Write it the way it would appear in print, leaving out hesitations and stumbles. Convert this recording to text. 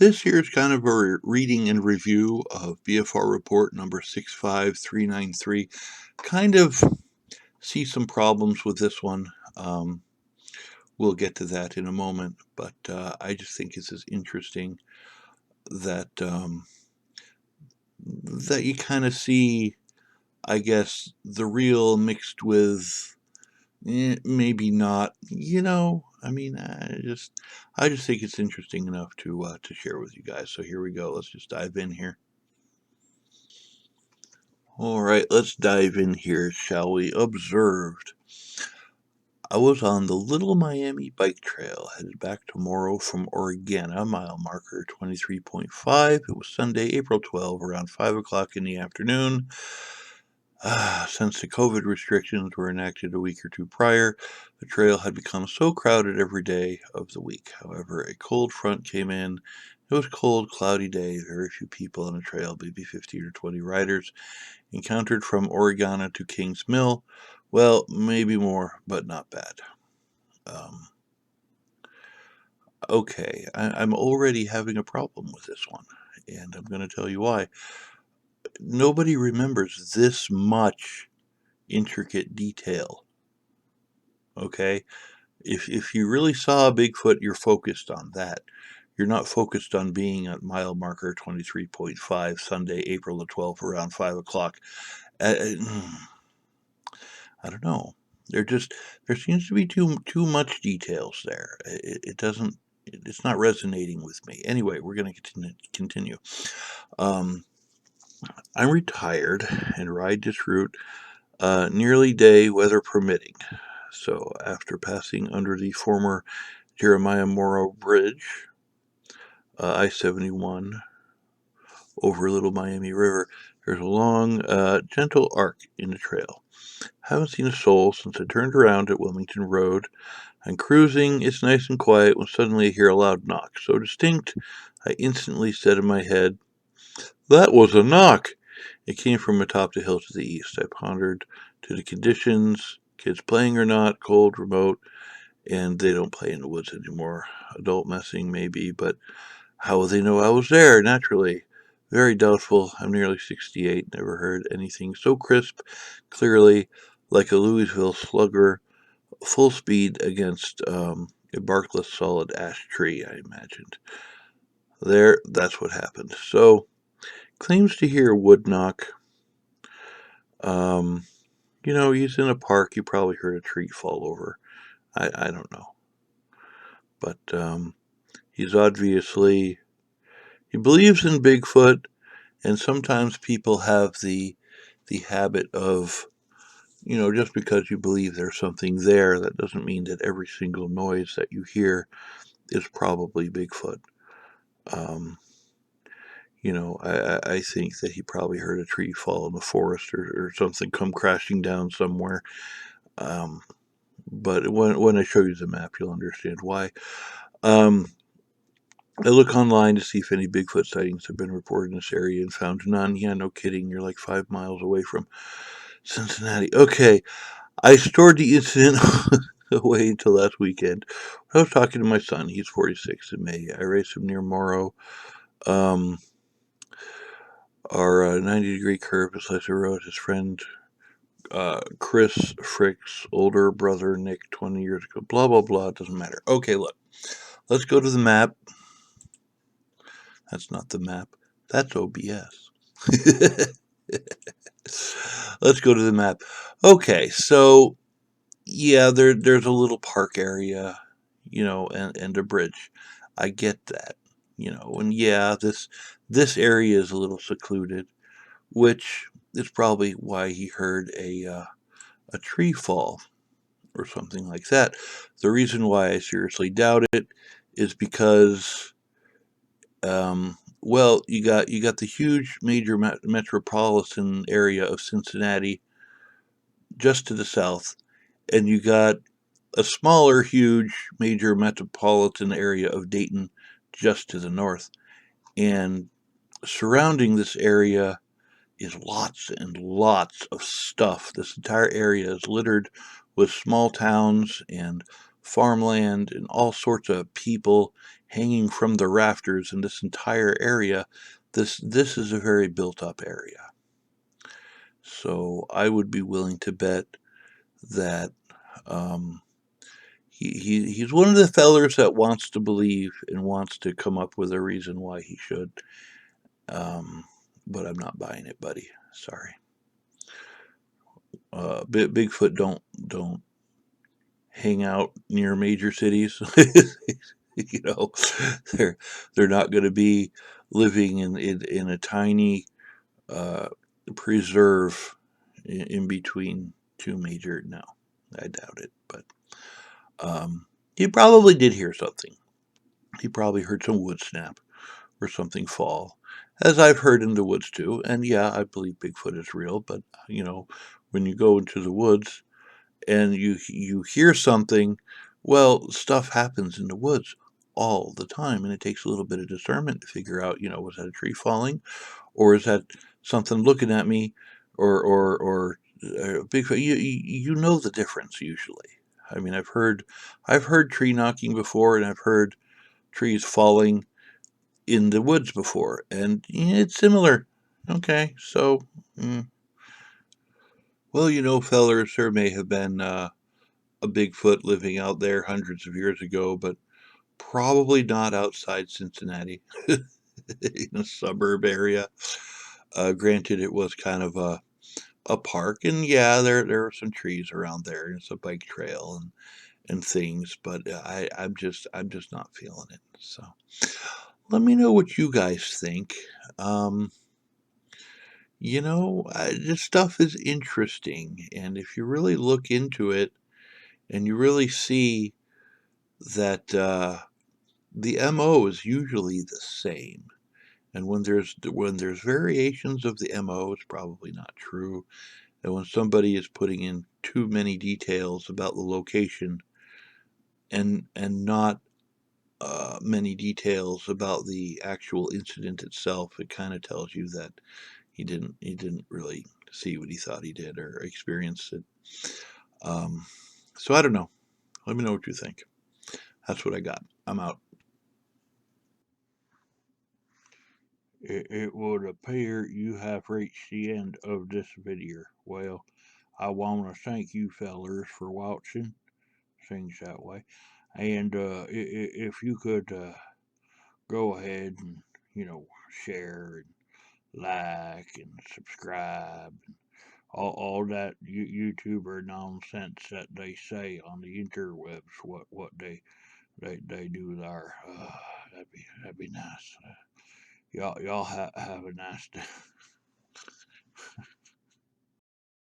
This here is kind of a reading and review of BFR report number 65393. Kind of see some problems with this one. We'll get to that in a moment, but I just think this is interesting that that you kind of see, I guess, the real mixed with maybe not. I mean, I just think it's interesting enough to share with you guys. So here we go. Let's just dive in here. All right, let's dive in here, shall we? Observed. I was on the Little Miami Bike Trail, headed back tomorrow from Oregana, mile marker 23.5. It was Sunday, April 12, around 5 o'clock in the afternoon. Since the COVID restrictions were enacted a week or two prior, the trail had become so crowded every day of the week. However, a cold front came in. It was a cold, cloudy day, very few people on the trail, maybe 15 or 20 riders. Encountered from Oregana to Kings Mill. Well, maybe more, but not bad. Okay, I'm already having a problem with this one, and I'm going to tell you why. Nobody remembers this much intricate detail. Okay? If you really saw a Bigfoot, you're focused on that. You're not focused on being at mile marker 23.5, Sunday, April the 12th, around 5 o'clock. I don't know. There seems to be too much details there. It's not resonating with me. Anyway, we're going to continue. I'm retired and ride this route nearly day, weather permitting. So after passing under the former Jeremiah Morrow Bridge, I-71 over Little Miami River, there's a long, gentle arc in the trail. Haven't seen a soul since I turned around at Wilmington Road. I'm cruising, it's nice and quiet, when suddenly I hear a loud knock. So distinct, I instantly said in my head, "That was a knock!" It came from atop the hill to the east. I pondered to the conditions, kids playing or not, cold, remote, and they don't play in the woods anymore. Adult messing, maybe, but how will they know I was there? Naturally. Very doubtful. I'm nearly 68, never heard anything so crisp, clearly, like a Louisville slugger, full speed against a barkless solid ash tree, I imagined. That's what happened. So, claims to hear wood knock. He's in a park. You probably heard a tree fall over. I don't know. But he's obviously, he believes in Bigfoot, and sometimes people have the habit of, just because you believe there's something there, that doesn't mean that every single noise that you hear is probably Bigfoot. I think that he probably heard a tree fall in the forest or something come crashing down somewhere. But when I show you the map, you'll understand why. I look online to see if any Bigfoot sightings have been reported in this area and found none. Yeah, no kidding. You're like 5 miles away from Cincinnati. Okay, I stored the incident away until last weekend. I was talking to my son. He's 46 in May. I raced him near Morrow. Our 90-degree curve beside the road. His friend Chris Frick's older brother Nick 20 years ago. Blah, blah, blah. It doesn't matter. Okay, look. Let's go to the map. That's not the map. That's OBS. Let's go to the map. Okay, so yeah, there's a little park area, and a bridge. I get that, and yeah, this area is a little secluded, which is probably why he heard a tree fall or something like that. The reason why I seriously doubt it is because, well, you got the huge major metropolitan area of Cincinnati just to the south, and you got a smaller, huge major metropolitan area of Dayton just to the north. And surrounding this area is lots and lots of stuff. This entire area is littered with small towns and farmland and all sorts of people hanging from the rafters in this entire area. This is a very built up area. So I would be willing to bet that um, he's one of the fellers that wants to believe and wants to come up with a reason why he should. Um, but I'm not buying it, buddy. Sorry. Bigfoot don't hang out near major cities. you know, they're they're not going to be living in a tiny uh, preserve in between two major. No, I doubt it. But he probably did hear something. He probably heard some wood snap or something fall, as I've heard in the woods too. And yeah, I believe Bigfoot is real. But when you go into the woods and you hear something, well, stuff happens in the woods all the time, and it takes a little bit of discernment to figure out, was that a tree falling, or is that something looking at me, or Bigfoot? You know the difference usually. I mean, I've heard tree knocking before, and I've heard trees falling in the woods before, and it's similar. Okay, so. Well, fellers, there may have been a Bigfoot living out there hundreds of years ago, but probably not outside Cincinnati in a suburb area. Granted, it was kind of a park, and yeah, there are some trees around there, and it's a bike trail and things, but I'm just not feeling it. So let me know what you guys think. Um, this stuff is interesting, and if you really look into it and you really see that the MO is usually the same. And when there's variations of the MO, it's probably not true. And when somebody is putting in too many details about the location and not many details about the actual incident itself, it kind of tells you that he didn't really see what he thought he did or experience it. So I don't know. Let me know what you think. That's what I got. I'm out. It would appear you have reached the end of this video. Well, I want to thank you fellers for watching things that way. And if you could go ahead and, share and like and subscribe and all that YouTuber nonsense that they say on the interwebs, what they do there. That'd be nice. Y'all have a nice day.